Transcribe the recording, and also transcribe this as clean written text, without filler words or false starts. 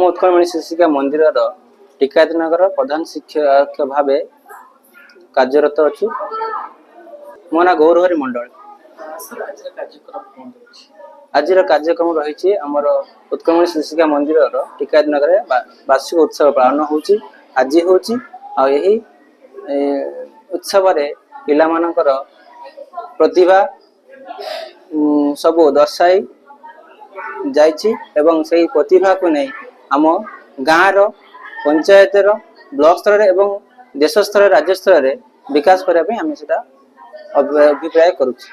ମୁଁ उत्कलमणि शिशिका मंदिर टिकायत नगर प्रधान शिक्षक भाव कार्यरत अच्छु। मो ना गौरहरि मंडल। आज कार्यक्रम रही आमर उत्कलमणि शिशिका मंदिर टिकायत नगर वार्षिक उत्सव पालन होची। आज होची यही उत्सव पिला मानकर प्रतिभा सबू दर्शाई जाइछि एवं सही प्रतिभा को नहीं आम गाँव पंचायत ब्लॉक स्तर एवं देश स्तर राज्य स्तर विकास करने आम से अभिप्राय करुच्छे।